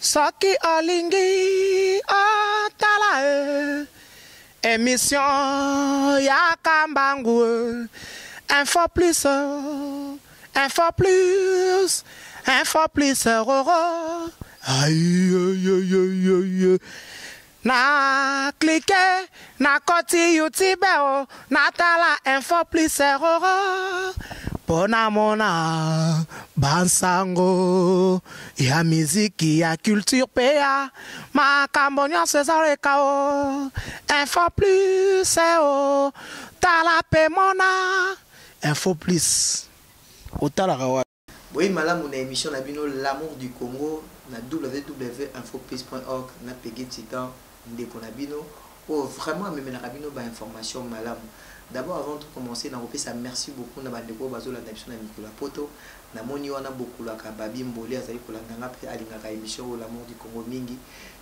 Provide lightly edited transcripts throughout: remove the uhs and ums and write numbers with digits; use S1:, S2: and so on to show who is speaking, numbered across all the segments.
S1: Soki olingi otala émission ya Kambangu info plus roro aïe na cliquer na koti YouTube na tala info plus roro pona mona bansango ya miziki ya culture pea makambo nyonso ezaleka o info plus o tala pe mona info plus otalaka wa.
S2: Oui, malamu na émission na bino l'amour du Congo na www.infoplus.org na peggy titan ndeko na bino oh vraiment amemelaka bino ba information malamu. D'abord avant de commencer na kopesa merci beaucoup na bandeko bazolanda biso na mikolo poto na moni wana bokulaka babi mboli azali kolanda nga pe alingaka émission l'amour du Congo mingi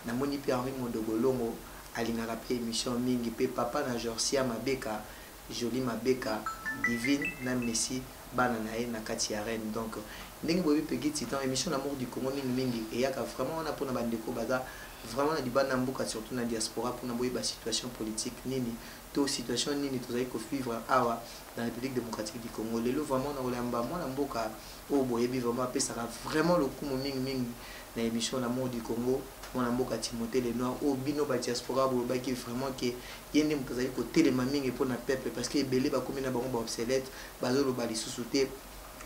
S2: na moni pe Henri Mondogolongo alingaka pe émission mingi pe papa na Jorcia Mabeka Jolie Mabeka Divine na Messi bana na ye na kati ya reine. Donc ndenge bobi pegi titan émission l'amour du Congo mingi et yaka vraiment on a pour na bandeko baza vraiment na dibana mbuka surtout na diaspora pour na boyi ba situation politique nini to situation nini tozali ko vivre awa dans la République démocratique du Congo lelo vraiment na olamba mwana mboka o boyebi vraiment pesaka vraiment le coup mingi na émission l'amour du Congo mwana mboka Timothée Lenoir o bino ba diaspora bo ba ki vraiment que yende mutozali ko telema mingi pour na peuple parce que ebele ba komi na bango ba obsolète bazolo ba lisusu te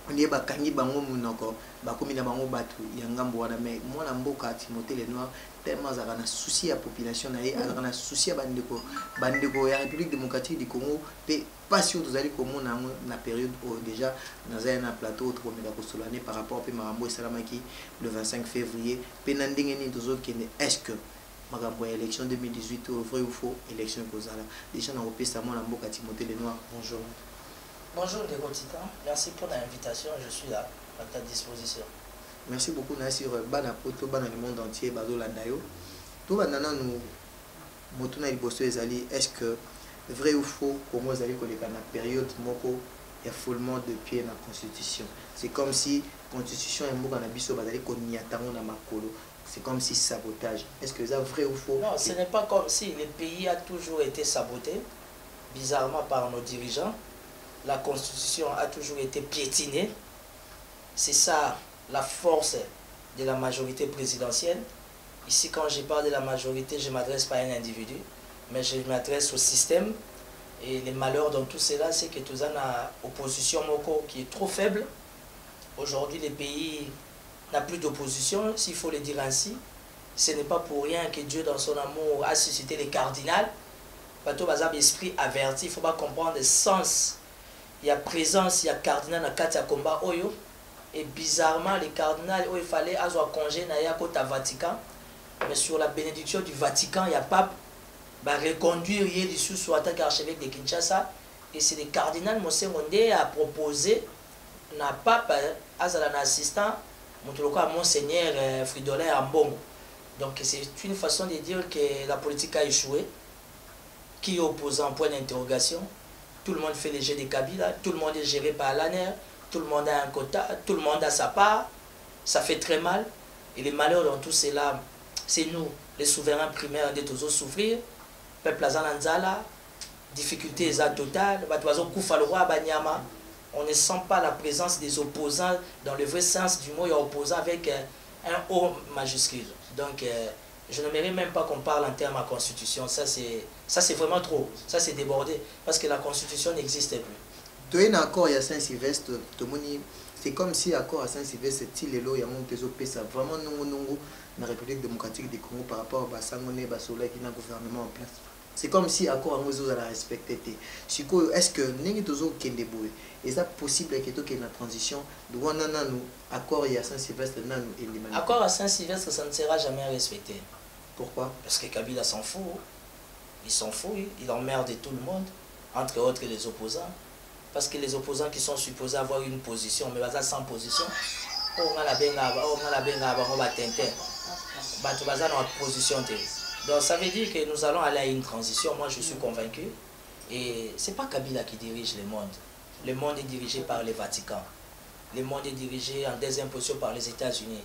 S2: on est bakangi bango munoko bakomi na bango batu ya ngambo wana mais mwana mboka Timothée Lenoir tellement azaka na souci ya population na ye azaka na souci ya bandeko ya République démocratique du Congo pe pas sûr tozali komona na période où déjà nazaya na plateau tokomeka kosolane par rapport pe makambo esalamaki le 25 février pe na ndenge nini tozokende est-ce que makambo ya élection 2018 vrai ou faux élection kozala déjà na kopesa mwana mboka Timothée Lenoir. Bonjour.
S3: Bonjour Ndeko Titan, merci pour l'invitation, je suis là à ta disposition.
S2: Merci beaucoup sur Bana Poto, Bana le monde entier, Bazo Landayo. Tout maintenant nous motuna liboso ezali est-ce que vrai ou faux comment ezali koleka na période moko ya foulement de pied na constitution. C'est comme si constitution et mboka na biso bazali koniatango na makolo. C'est comme si sabotage. Est-ce que c'est vrai ou faux?
S3: Non, ce n'est pas comme si le pays a toujours été saboté bizarrement par nos dirigeants. La constitution a toujours été piétinée. C'est ça la force de la majorité présidentielle. Ici, quand je parle de la majorité, je ne m'adresse pas à un individu, mais je m'adresse au système. Et le malheur dans tout cela, c'est que tout ça a une opposition qui est trop faible. Aujourd'hui, le pays n'a plus d'opposition, s'il faut le dire ainsi. Ce n'est pas pour rien que Dieu, dans son amour, a suscité les cardinals. Bateau Bazab, esprit averti, il ne faut pas comprendre le sens. Il y a présence, il y a cardinal dans Katia Komba Oyo. Et bizarrement, les cardinals, il fallait avoir congé dans le Vatican. Mais sur la bénédiction du Vatican, il y a pape reconduire les sous soit attaque archevêque de Kinshasa. Et c'est les cardinals Monseigneur a proposé na pape Azala assistant Monseigneur Fridolin Ambongo. Donc c'est une façon de dire que la politique a échoué. Qui est opposant, point d'interrogation. Tout le monde fait les jeux de Kabila, tout le monde est géré par l'ANER, tout le monde a un quota, tout le monde a sa part. Ça fait très mal. Et le malheur dans tout cela, c'est nous, les souverains primaires, de tous souffrir. Peuple Azananzala, difficultés totales. On ne sent pas la présence des opposants dans le vrai sens du mot, il y a opposant avec un O majuscule. Donc, je n'aimerais même pas qu'on parle en termes de constitution. Ça, c'est vraiment trop. Ça, c'est débordé. Parce que la constitution n'existe plus.
S2: Tu es d'accord à Saint-Sylvestre, c'est comme si accord à Saint-Sylvestre, c'est le lot, il y a mon ça vraiment non la République démocratique du Congo par rapport à Basangone, Basola qui n'a gouvernement en place. C'est comme si accord à Mozo a respecté. Est-ce que n'est toujours Kendeboé? Est-ce possible que tu aies une transition de accord à Saint-Sylvestre?
S3: Accord à Saint-Sylvestre, ça ne sera jamais respecté.
S2: Pourquoi?
S3: Parce que Kabila s'en fout. Il s'en fout, il emmerde tout le monde, entre autres les opposants. Parce que les opposants qui sont supposés avoir une position, mais sans position, on a la position. Donc ça veut dire que nous allons aller à une transition, moi je suis convaincu. Et ce n'est pas Kabila qui dirige le monde. Le monde est dirigé par le Vatican. Le monde est dirigé en deuxième position par les États-Unis.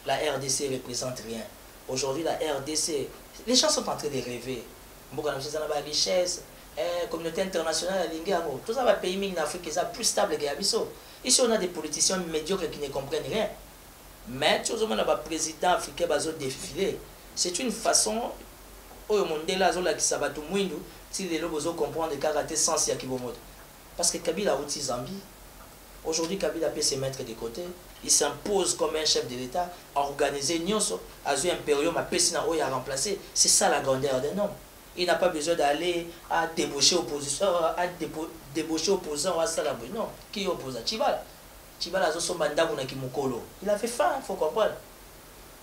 S3: la RDC représente rien. Aujourd'hui, la RDC, les gens sont en train de rêver. Beaucoup de la richesse, communauté internationale, tout ça va payer en Afrique qui est plus stable que l'Abisso. Ici, on a des politiciens médiocres qui ne comprennent rien. Mais, tout le monde a un président africain qui a défilé. C'est une façon, au monde là, qui s'abat tout le monde, si les gens comprennent le caractère sans qui vont mode. Parce que Kabila a aussi Zambie. Aujourd'hui, Kabila peut se mettre de côté. Il s'impose comme un chef de l'État, à organiser Nyonso, à jouer impérium, à Pessina, à remplacer. C'est ça la grandeur d'un homme. Il n'a pas besoin d'aller à débaucher opposition, débaucher opposant à Salabou. Non, qui est opposant? Chibala. Chibala a son mandat qui Mukolo. Il avait faim, il faut comprendre.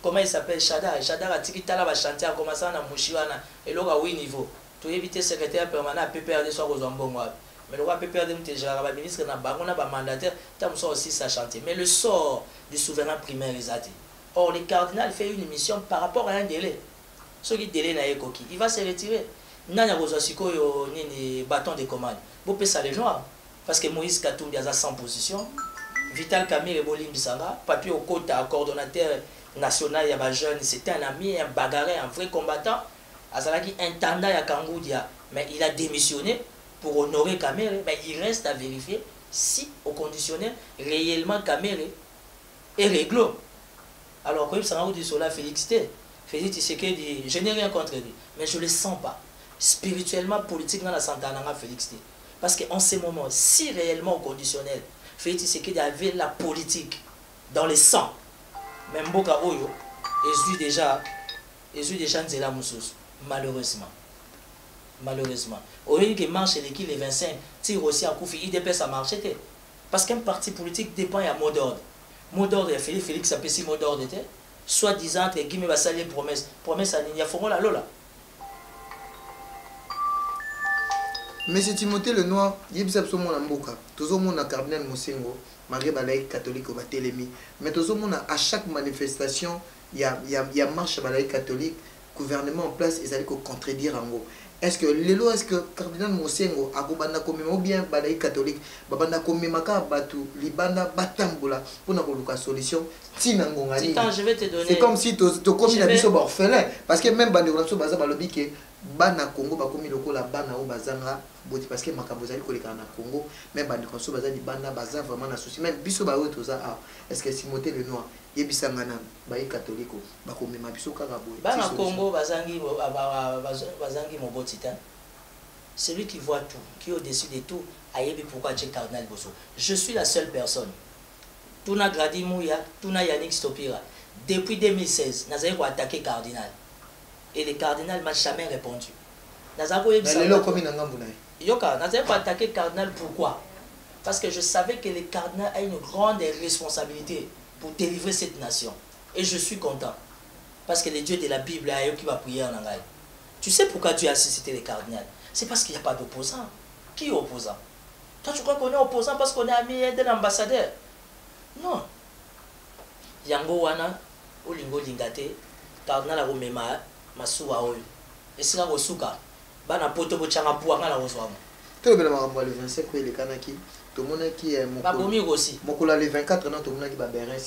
S3: Comment il s'appelle Chadar? Chadar a Tikitala va chanter en commençant à Mouchiwana. Et là, à 8 niveaux. Tout éviter secrétaire permanent à PPRD soit aux Ambongois. Mais le roi PPRD, le ministre, le mandataire, il aussi ça chanter. Mais le sort du souverain primaire est athée. Or, le cardinal fait une émission par rapport à un délai. Ce qui délai n'a pas il va se retirer. Il n'y a pas bâton de commande. Vous pouvez ça les noirs. Parce que Moïse Katumbi a 100 positions. Vital Kamir et Bolim Bissanga, papier au côté, coordonnateur national, il y a un jeune, c'était un ami, un bagarré, un vrai combattant. Azalaki intendant à Kangoudia, mais il a démissionné pour honorer Kamere. Mais il reste à vérifier si, au conditionnel, réellement Kamere est réglo. Alors, quand il s'en va dit cela, félicité. Félix Tshisekedi, je n'ai rien contre lui, mais je ne le sens pas. Spirituellement, politiquement, la santé n'a félicité. Parce qu'en ce moment, si réellement au conditionnel, Félix Tshisekedi avait la politique dans le sang, même Boka Oyo, et déjà Nzela Moussous, malheureusement. Malheureusement. Au lieu que marche l'équipe les 25, tire aussi à Koufi, IDP ça marche. Parce qu'un parti politique dépend à mot d'ordre. Mot d'ordre, Félix a payé mot d'ordre. Soit disant que Guimé va salir promesse. Promesse à Ninia Fongo la Lola.
S2: Mais c'est Timothée le Noir, il y a absolument un mboka. Tout le monde a cardinal Moussengo, malgré balaïque catholique au Batelemi. Mais tout le monde à chaque manifestation, il y a marche balaïque catholique, gouvernement en place, ils allaient contredire en gros. Est-ce que Lelo, est-ce que cardinal Moussengo a gobanda komima ou bien balaïque catholique, babanda komima ka batu libanda batambola pour na solution tinangonga ni.
S3: Je vais te donner.
S2: C'est comme si tu commis la biso orphelin parce que même bande de baza balobi que bana Congo ba komi lokola bana o bazanga boti parce que makambo zali koleka na Congo même bande de baza di bana baza vraiment na souci même biso ba otoza ah est-ce que Timothée le Noir yebisanga na baï catholique ba komima biso kaka boye
S3: bana Congo bazangi mobotita celui qui voit tout qui est au-dessus de tout ayebi pourquoi tu es cardinal Bosso. Je suis la seule personne Tuna Gradi Mouya Tuna Yannick Stopira depuis 2016 nazali ko attaquer cardinal. Et le cardinal m'a jamais répondu. Yoka, n'a pas attaqué le cardinal, pourquoi? Parce que je savais que le cardinal a une grande responsabilité pour délivrer cette nation. Et je suis content. Parce que le Dieu de la Bible a qui va prier en anglais. Tu sais pourquoi Dieu a suscité le cardinal? C'est parce qu'il n'y a pas d'opposant. Qui est opposant? Toi, tu crois qu'on est opposant parce qu'on est ami d'un ambassadeur? Non. Yango wana, Olingo Lingate, cardinal a Romema. Masuwa oyo esika kosuka bana poto bochanga puanga na kozwa
S2: to bela makambo le 25 ko elekanaki to mona ki
S3: bakomi aussi
S2: mokola le 24 non to mona ki ba Bérin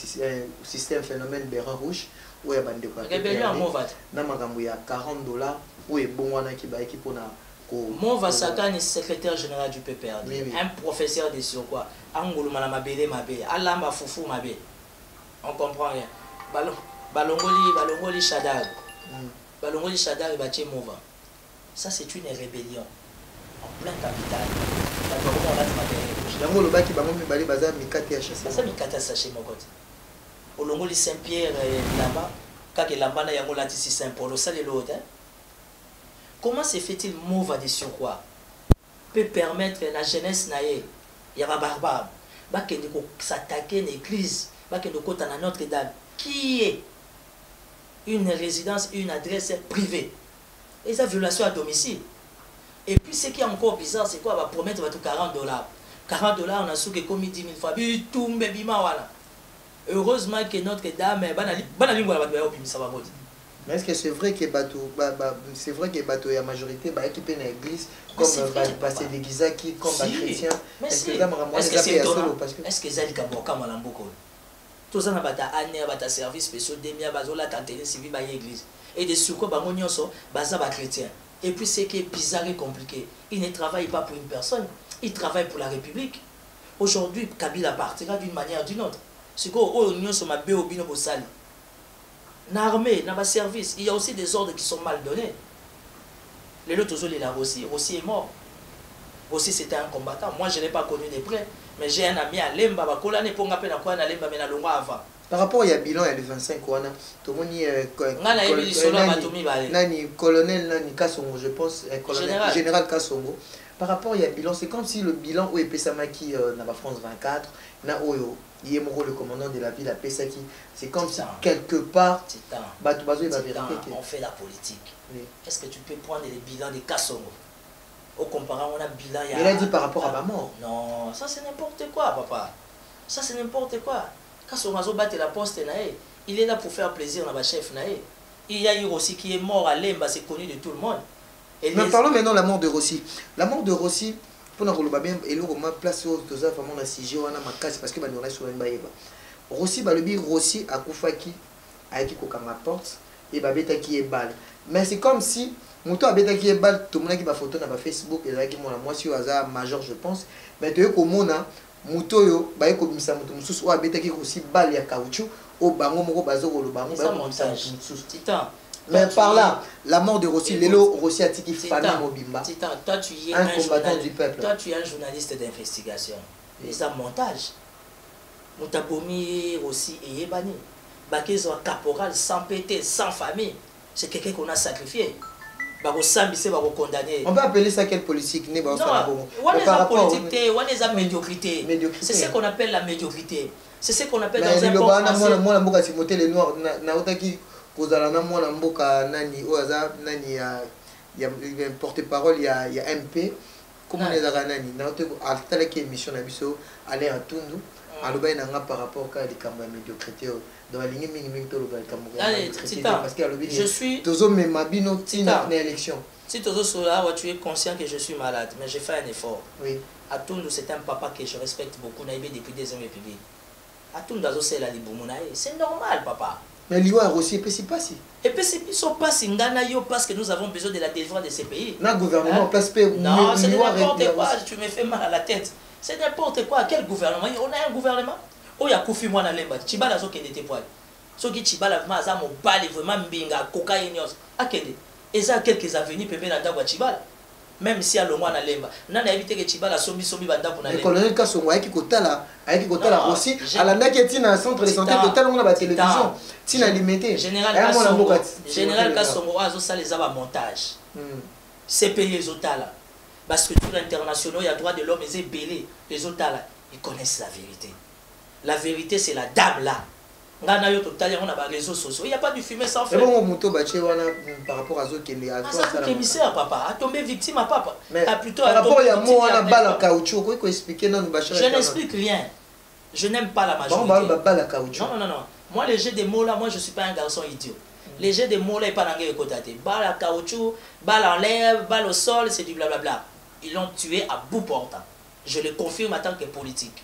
S2: système phénomène Bérin rouge ou ya bande kwa
S3: rébellion movat
S2: na makambo ya $40 ou e bongwana ki ba équipe na ko
S3: Mova Sakani secrétaire général du PPRD un professeur de surcroît angolo mala mabele mabe alamba fufu mabe on comprend rien balongoli Chadar Balongoli Chadar et Baché Mova. Ça, c'est une rébellion. En plein capital. Ça, Mikata Saché Mogote. Olongoli Saint-Pierre et Lamba. Kake Lamba na Yango Latisi Saint-Paul. Ça, les l'autre. Comment se fait-il Mova de surcroît peut permettre la jeunesse naïe? Il y a un barbare. Bakende ko s'attaquer une église. Bakende ko tana Notre-Dame. Qui est une résidence, une adresse privée. Et ça, violation à domicile. Et puis, ce qui est encore bizarre, c'est quoi? On va promettre $40. $40, on a souké comme 10 000 fois. Heureusement que Notre-Dame,
S2: mais est-ce que c'est vrai que c'est vrai que bateau la majorité bah équipé dans l'église comme passer des guisaki comme chrétien?
S3: Est-ce que c'est étonnant? Est-ce que Zali Kaboka Malamboko? Tous les bata année bata service spéciaux demia bazola tantene civil ba église et de surcroît bango nyonso baza ba chrétien. Et puis c'est qui est bizarre et compliqué, il ne travaille pas pour une personne, il travaille pour la République. Aujourd'hui Kabila partira d'une manière ou d'une autre. C'est quoi oh nyonso ma be obino bosali. Na armée, na ba service, il y a aussi des ordres qui sont mal donnés. Les autres là Rossi est mort. Rossi c'était un combattant. Moi je l'ai pas connu de près, mais j'ai un ami à Lemba bakola ne ponga pe na kwa na Lemba mais na longa avant.
S2: Par rapport à bilan, il y a le 25 wana. Tout le monde nani colonel nani Kasongo, je pense, général Kasongo. Par rapport à bilan, c'est comme si le bilan où est Pesamaki dans la France 24, na Oyo, il est le commandant de la ville à Pesaki. C'est comme si quelque part,
S3: on fait la politique. Oui. Est-ce que tu peux prendre les bilans de Kasongo? Au comparant, on a bilan.
S2: Il a dit par rapport à ma mort.
S3: Non, ça c'est n'importe quoi, papa. Ça c'est n'importe quoi. Kasongo bat la poste, il est là pour faire plaisir à ma chef. Il y a eu aussi qui est mort à Lemba, c'est connu de tout le monde.
S2: Et mais parlons maintenant de la mort de Rossi. La mort de Rossi, pour nous bien, et nous on place aux deux ans vraiment la CG, on a ma casse parce que nous reste sur une baïba. Rossi, Rossi a Koufaki, a été coquin ma porte, et Babeta qui est balle. Mais c'est comme si, mon temps Babeta qui est balle, tout le monde qui m'a photo dans Facebook, et là qui m'a moi sur hasard majeur, je pense. Mais tu es comme on a, Moutoyo, bah comme ça, Moutoyo, ou Babeta qui aussi balle ya caoutchouc, au bango, moko bazo, le bango,
S3: Titan.
S2: Mais par là, la mort de Rossi, Lélo Rossi a dit Fana Mobimba.
S3: Titan, toi tu es
S2: un combattant du peuple.
S3: Toi tu es un journaliste d'investigation. C'est un montage. Moutabomi Rossi et Yébani. Bakézo caporal sans pété, sans famille. C'est quelqu'un qu'on a sacrifié.
S2: On peut appeler ça quelle politique?
S3: Non, on est en politique, on est en médiocrité. C'est ce qu'on appelle la médiocrité. C'est ce qu'on appelle dans un bon français.
S2: Moi, les noirs, kozalana mwana mboka nani oza nani ya porte-parole ya MP comment les nani na ote altala ki émission na biso aller à Tundu aloba nanga par rapport à likambo ya médiocrité dans la ligne mingi to loba likambo parce que alobi
S3: je suis
S2: tozo mema bino tina na élection
S3: si tozo sola tu es conscient que je suis malade mais j'ai fait un effort.
S2: Oui,
S3: à Tundu c'est un papa que je respecte beaucoup naïbe depuis des années publiques. À Tundu azo sela libumonae c'est normal papa.
S2: Mais l'Iwa aussi, et puis c'est pas si.
S3: Et puis c'est sont pas si nganayo parce que nous avons besoin de la délivrance de ces pays.
S2: Non, gouvernement place pas.
S3: Non, c'est n'importe quoi. Tu me fais mal à la tête. C'est n'importe quoi. Quel gouvernement? On a un gouvernement. Oh ya Kofi Mwana Lemba. Chibala zo kende te poil. So ki Chibala vraiment za mo bali vraiment mbinga cocaïne. Akende. Et ça quelques avenirs peuvent na ndako Chibala. Même si à le mois na Lemba. Nana éviter que Chibala sombi banda pour na Lemba.
S2: Le colonel Kasongo ayaki kotala aussi à la naketi na centre de santé total on a la télévision. Tina limité.
S3: Général Kasongo azo ça les aba montage. C'est payé les otala. Parce que tout l'international il y a droit de l'homme et belé les otala ils connaissent la vérité. La vérité c'est la dame là. Ngana yo total on a ba réseaux sociaux. Il y a pas du fumer sans feu.
S2: Et bon moto baché wana par rapport à zo kende à
S3: ça c'est émissaire papa a tombé victime à papa.
S2: Plutôt par rapport à moi on a balle en caoutchouc quoi expliquer non baché.
S3: Je n'explique rien. Je n'aime pas la majorité.
S2: Bon balle en caoutchouc.
S3: Non. Moi les jeux de mots là moi je suis pas un garçon idiot. Les jeux de mots là pas dans côté. Balle en caoutchouc, balle en l'air, balle au sol, c'est du blablabla. Ils l'ont tué à bout portant. Je le confirme en tant que politique.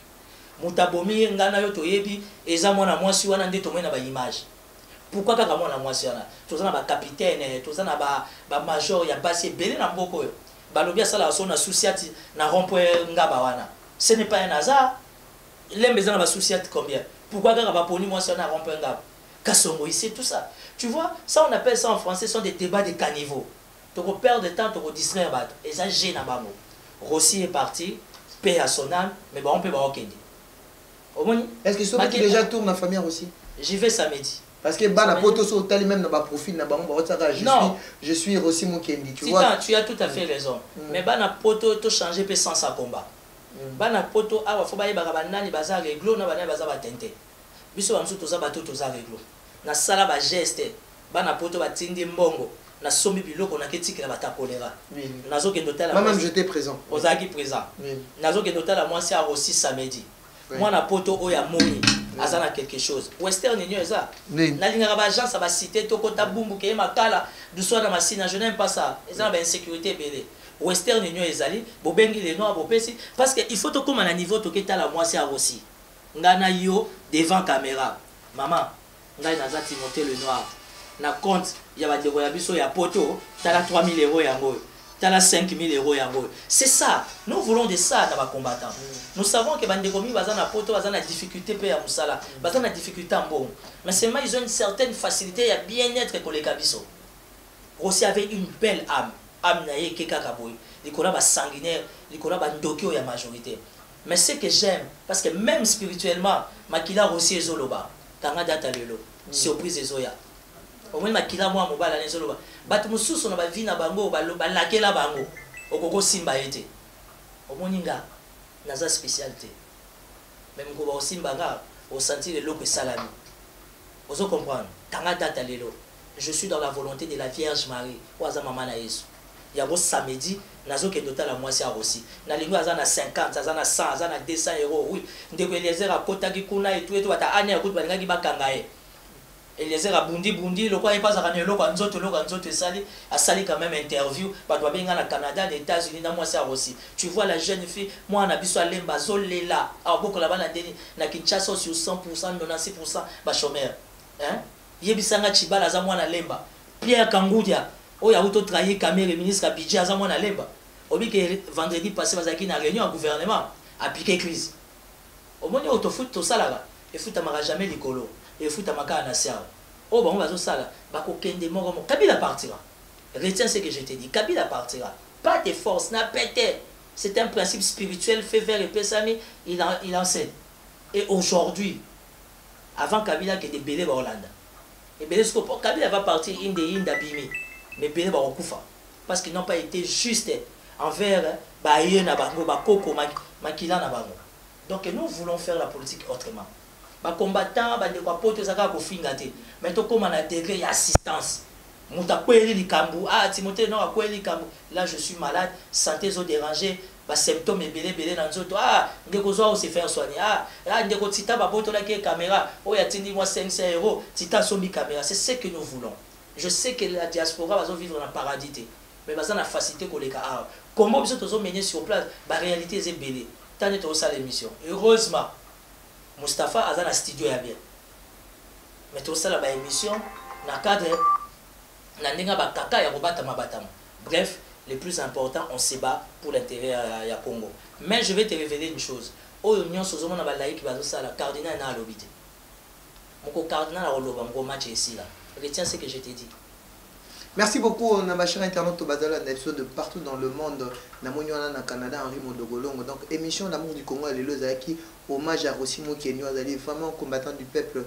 S3: Moutabomi ngana yo toyebi eza mwana mwasi wana nde tomona ba image. Pourquoi kaka mwana mwasi wana? Tozana ba capitaine, tozana ba major ya basi belé na mboko yo. Balobi asala so na souciati na rond-point ngaba wana. Ce n'est pas un hasard. Les maisons ba souciati combien? Pourquoi kaka ba poni mwasi wana rond-point ngaba? Kasongo ici tout ça. Tu vois, ça on appelle ça en français sont des débats de caniveaux. Toko perdre de temps, toko distraire ba. Et ça gêne na bango. Rossi est parti, paix à son âme, mais bon on peut pas okende.
S2: Est-ce que ce qui déjà tourne la famille aussi?
S3: J'y vais samedi.
S2: Parce que bana poto so tali même dans ba profil na bango ba je suis Rossi Mukendi, tu vois.
S3: Tu as tout à fait raison. Mais bana poto to changer pe sans sa combat. Bana poto awa fo ba yeba ba nani baza réglo na bana baza ba tente. Biso bamsu to za bato to za réglo. Na sala ba geste bana poto ba tindi mbongo na sombi biloko na ketikela bata kolera. Nazo ke ndotala.
S2: Moi même j'étais présent.
S3: Ozaki présent. Nazo ke ndotala moi c'est à Rossi samedi. Moi na poto oya moni azana quelque chose western union eza na linga ba agence ba cité to kota bumbu ke makala du soir na masina je n'aime pas ça eza ba insécurité belé western union ezali bobengi les noirs bopesi parce que il faut to comme à niveau to keta la moi c'est à Rossi ngana yo devant caméra maman ngai naza Timothée le Noir na compte ya bandeko ya biso ya poto tala 3000 € yango tala 5000 € yango. C'est ça, nous voulons de ça dans les combattants. Nous savons que bandeko mi baza na poto baza na difficulté pe ya musala baza na difficulté en bon, mais seulement ils ont une certaine facilité ya bien-être pour les kabiso. Aussi avec une belle âme na ye keka kaboy likola ba sanguinaire likola ba ndokyo ya majorité. Mais ce que j'aime parce que même spirituellement makila aussi ezoloba tanga data lelo surprise ezoya au moins makila moi mobala nezoloba batu mususu na ba vie na bango ba lakela bango okoko simba ete omoninga naza spécialité même ko ba simba nga au sentir le loko salami ozo comprendre tanga data lelo je suis dans la volonté de la Vierge Marie oza mama na Yesu ya bo samedi nazo ke total moi c'est aussi na lingo azana 50 azana 100 azana 200 €. Oui ndeko Eliezer akotaki kuna et tout bata anya kutu balingaki bakanga ye Eliezer bundi lokwa epaza kana lokwa nzoto esali asali quand même interview bato babenga na Canada les États-Unis na moi c'est aussi tu vois la jeune fille moi na biso alemba zolela aboko la bana deni na Kinshasa sur 100% 96% ba chômeur hein yebisanga chibala za mwana lemba Pierre Kangudia oya auto trahir caméra ministre budget za mwana lemba obi que vendredi passé bazaki na réunion au gouvernement appliquer crise au moni auto foot to salaga et foot amara jamais likolo et foot amaka na sia o bon bazo sala bako kende moko Kabila partira. Retiens ce que je te dis, Kabila partira, pas de force n'a pété. C'est un principe spirituel fait vers le Pesami, il enseigne. Et aujourd'hui, avant Kabila qui était belé ba Hollande, et belé ce que Kabila va partir Inde Bimi, mais belé ba Okufa parce qu'ils n'ont pas été justes envers Baye na bango ba Koko Makila na bango. Donc nous voulons faire la politique autrement. Ba combattant ba de quoi poto zaka ko fingate, mais to comme na degré d'assistance. Muta kweli likambu Timothée non kweli likambu. Là je suis malade, santé zo dérangé. Ba symptômes belé dans nzoto ndeko zo se faire soigner ndeko tita ba boto la ke caméra ya tindi moi 500 € tita sombi caméra. C'est ce que nous voulons. Je sais que la diaspora va vivre dans le paradis mais baza na facilité ko leka comment biso tozo mener sur place ba réalité est belé tane to ça l'émission. Heureusement Mustapha aza na studio ya bien mais to ça la ba émission na cadre na ndenga ba kaka ya kobata mabatama. Bref, le plus important, on se bat pour l'intérêt à Congo. Mais je vais te révéler une chose. Au union sozoma na balaï qui va ça la cardinal na lobité. Mon cardinal a loba mon match ici là. Retiens ce que je t'ai dit.
S2: Merci beaucoup na chers internautes au Bazala de partout dans le monde. Na monyoana na Canada Henri Modogolongo. Donc émission l'amour du Congo le Zaki hommage à Rossimo qui est vraiment combattant du peuple.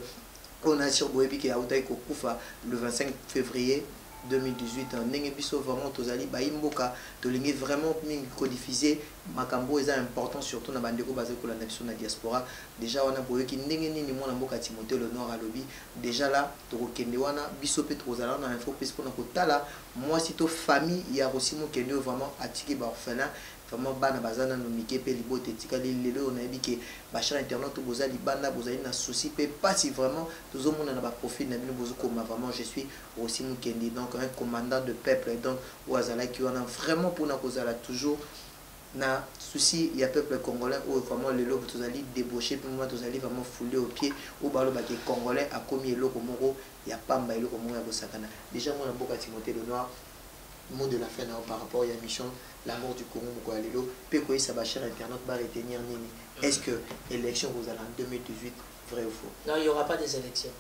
S2: On a sur Boebi qui a Koufa le 25 février 2018 ndenge biso vraiment tozali baimboka tolingi vraiment codifier makambo est important surtout na bandeko bazeko la nation na diaspora déjà wana boyoki ndenge nini mwana mboka Timothée le Noir alobi déjà là tokokende wana biso pe tozala na info plus pour kotala moi sito famille ya Rossimo Kende vraiment atiki ba orphelin vraiment bana bazana no mike pe libote tikali lelo on a dit que ba cher internaute bozali banda bozali na souci pe pas si vraiment tozomona na ba profil na bino bozoko vraiment je suis Rossimo Kende donc un commandant de peuple donc ouazala qui on a vraiment pour na kozala toujours na souci il y a peuple congolais ou vraiment le lobe tozali débauché pour moi tozali vraiment foulé au pied ou balo ba congolais a commis eloko moko ya pamba eloko moko ya bosakana déjà moi na mboka Timothée le Noir mot de la fin par rapport à la mission l'amour du Congo Moukoalelo pe ko isa ba cher internaute ba retenir nini est-ce que élection vous allez en 2018 vrai ou faux?
S3: Non, il n'y aura pas des élections.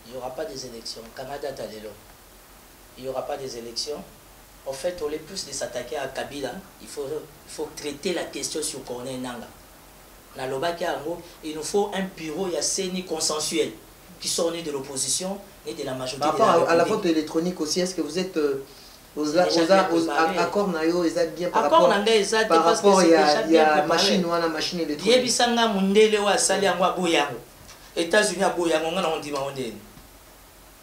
S3: Il n'y aura pas des élections. Canada Talelo. Il n'y aura pas des élections. En fait, au lieu plus de s'attaquer à Kabila, il faut traiter la question sur Corneille Nanga. Dans le bas il nous faut un bureau CENI consensuel qui sont nés de l'opposition et de la majorité.
S2: Par rapport à la vote électronique aussi, est-ce que vous êtes accord nayo ezat bien par rapport à la machine ou à la machine électronique?
S3: Yebisanga mundele wa sali yango boyango. États-Unis a boyango ngana on dit ma ondeni.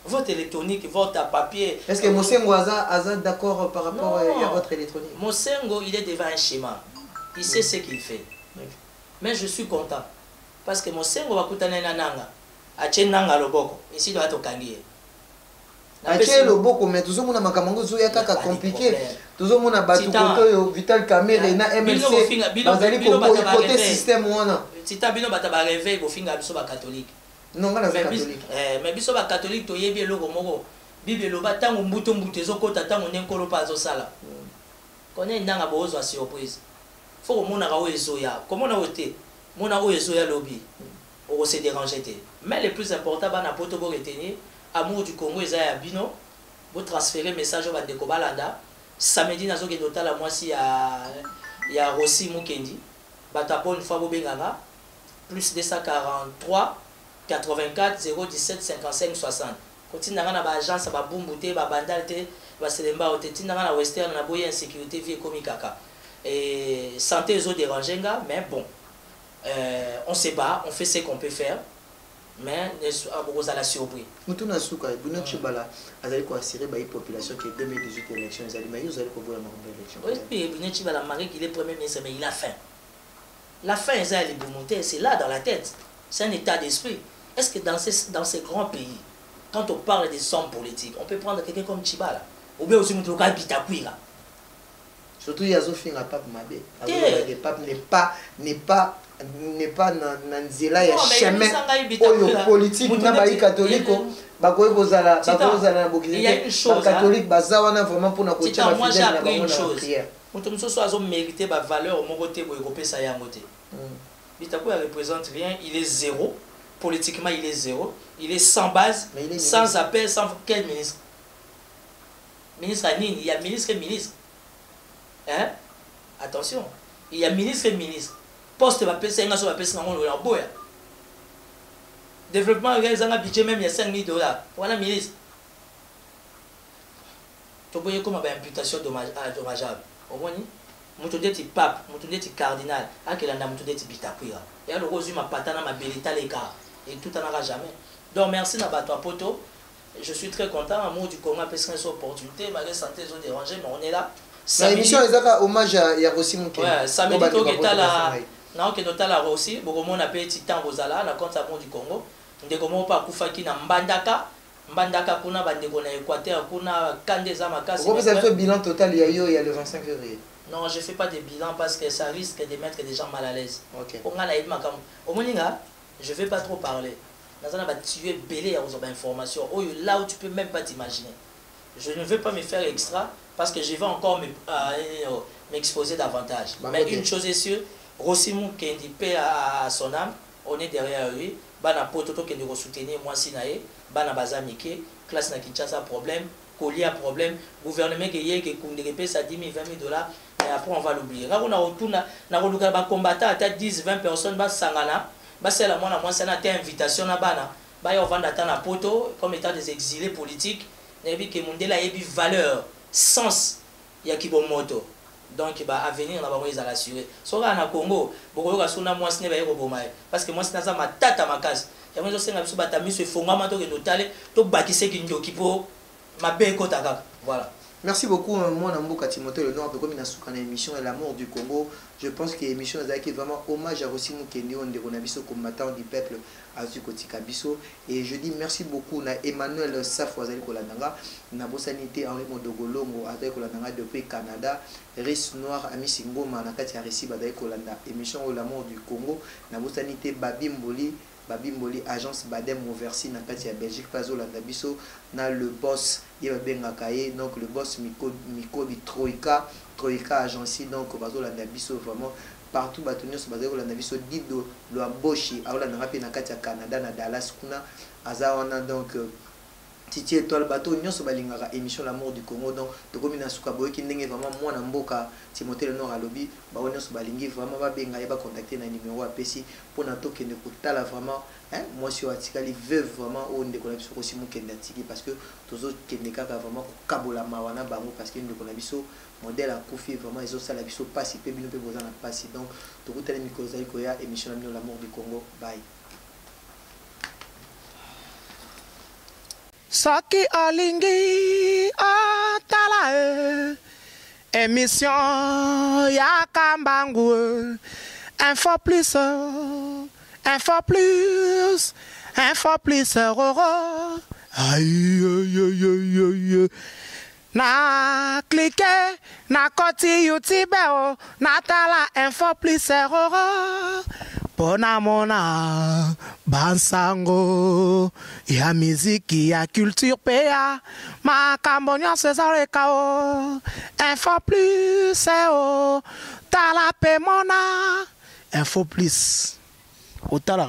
S3: Vote électronique, vote à papier.
S2: Est-ce que Mosengo a d'accord par rapport à votre électronique?
S3: Mosengo, il est devant un schéma. Il sait ce qu'il fait. Mais je suis content. Parce que Mosengo va kutana na nanga. Ache nanga loboko. Ici doit to kangiye.
S2: Ache loboko mais toujours mona makamango zo ya kaka compliqué. Toujours mona batu koto Vital Kamerhe na MLC. Bazali ko côté système wana.
S3: Tita bino bata ba réveil bo finga biso ba catholique.
S2: Non ngana catholique.
S3: Mais biso ba catholique to yebi eloko moko. Bible lo batango mbuto ezokota tango nenkolo pa azosala. Konya ndanga bozo surprise. Faut mona ka oezoya. Comment na ote? Mona oezoya lobby. On se déranger té. Mais le plus important bana poto bo retenir amour du Congo ezaya bino. Bo transférer message ba ndeko balanda. Samedi nazo ke dotala mwasi ya Rossi Mukendi. Bata bonne fois bo benganga plus 243 84 017 55 60. Continue na ba agence ba bumbuté ba bandalité ba selemba otetina na western na boye insécurité vie comme kaka. Et santé les autres dérangenga mais bon on se bat, on fait ce qu'on peut faire. Mais on a la surprise.
S2: Mutuna suka Bruno Tshibala azali ko assurer ba population que 2018 élections ezali mais vous allez ko voir ma élection.
S3: Oui, Bruno Tshibala marque qu'il est premier ministre mais il a faim. La faim ezali bomonter, c'est là dans la tête. C'est un état d'esprit. Est-ce que dans ces grands pays quand on parle des sommes politiques, on peut prendre quelqu'un comme Tshibala ou bien aussi Mutuluka Bitakwira.
S2: Surtout Yazofinga Pape Mabe. Le pape n'est pas dans nzela ya chemin oyo politique na ba catholique bakoy kozala na bokili. Il y a une chose catholique bazawana vraiment pour na kotia ba fidèle na bango na prière.
S3: Mutu musoso azo mériter ba valeur au mokote boy kopesa yango te. Bitakwira représente rien, il est zéro. Politiquement, il est zéro. Il est sans base, sans appel, sans quel ministre. Ministre Anine, il y a ministre et ministre. Hein? Attention, il y a ministre et ministre. Poste va passer un va passer dans le boya. Développement, il y a un budget même, il y a 5 000 $. Voilà, ministre. Tu vois comment il y a une imputation dommageable. Au moins, mutu ndeti pape, mutu ndeti cardinal, akelanda mutu ndeti Bitakwira. Et alors aujourd'hui ma patana ma belita l'écart et tout en aura jamais. Donc merci na bato poto. Je suis très content amour du Congo parce que cette opportunité malgré santé ils ont dérangé mais on est là.
S2: L'émission ezaka hommage à Rossi Mukendi.
S3: Ouais, samedi to ketala na ke dotala Rossi, bokomo na petit temps bozala na compte amour du Congo. Ndeko mo pa kufaki na Mbandaka kuna bandeko na Équateur kuna Kandeza makasi.
S2: Vous avez fait bilan total il y a le 25 février.
S3: Non, je ne fais pas de bilan parce que ça risque de mettre des gens mal à l'aise.
S2: Ok.
S3: Au moins, je ne vais pas trop parler. Tu es belé aux informations. Là où tu ne peux même pas t'imaginer. Je ne veux pas me faire extra parce que je vais encore m'exposer davantage. Mais une chose est sûre, Rossi Mukendi paie à son âme. On est derrière lui. Bana Pototo qui nous soutenir moi Sinae. Bana Bazamike. Classe na Kinshasa problème. Colia problème. Gouvernement qui est qui ça 10 000, 20 000 $. Et après on va l'oublier. Quand on a retourné, on a combattant à 10, 20 personnes, sangana, c'est la moi c'est une invitation à bana. On va attendre à poto comme étant des exilés politiques. Et puis que Mondela a valeur, sens, il y a qui bon moto. Donc à venir on va les assurer. So là na Congo, beaucoup de suna moi ce n'est pas robomai parce que moi c'est dans ma tête à ma case. Il y a moi je sais que batami se fongama to que notale to bakise ki ndio kipo ma beko taka. Voilà.
S2: Merci beaucoup, moi Namboka Timothée Le Noir, comme il a soukané l'émission et l'amour du Congo. Je pense que l'émission est vraiment hommage à Rossi Mukendi, on est un combattant du peuple à Zukotika Bisso. Et je dis merci beaucoup à Emmanuel Safouazali Kolandanga, na Bossanité Henri Modogolongo, Adai Kolandanga depuis Canada, Riss Noir, Ami Singoma, Nakati Arisi Badai Kolanda, émission au l'amour du Congo, na Bossanité Babimboli, agence Badem Mouversi, na Kati à Belgique, Pazo Landabiso, na le boss, donc le boss Miko di Troika agence, donc Bazo Landabiso, vraiment partout, Batonio, Bazo Landabiso, Dido, Loamboshi, Aola Narapi, na Kati à Canada, na Dallas, Kuna, Azawana, donc. Titi étoile bateau nyonso balingaka émission l'amour du Congo donc de commune suka boy ki ndenge vraiment moi na mboka Timothée Le Noir à lobby ba nyonso balingi vraiment ba benga ya ba contacter na numéro à pesi pour na to kende ko tala vraiment hein moi sur atikali veuve vraiment on de connaître aussi mon kende atiki parce que tozo kende kaka vraiment kabola mawana bango parce que ndeko na biso modèle à Kofi vraiment ils ont ça la biso passi pe bino pe bozana passi donc to ko tele miko zali ko ya émission l'amour du Congo bye.
S1: Soki olingi otala émission ya Kambangu info plus Aïe, aïe, aïe, aïe, aïe. Na cliquer, na koti YouTube, na tala info plus zéro. Pona mona, bansango, ya musique, ya culture PA, ma cambonnion César Kao, info plus zéro, tala pe mona, info plus. Otala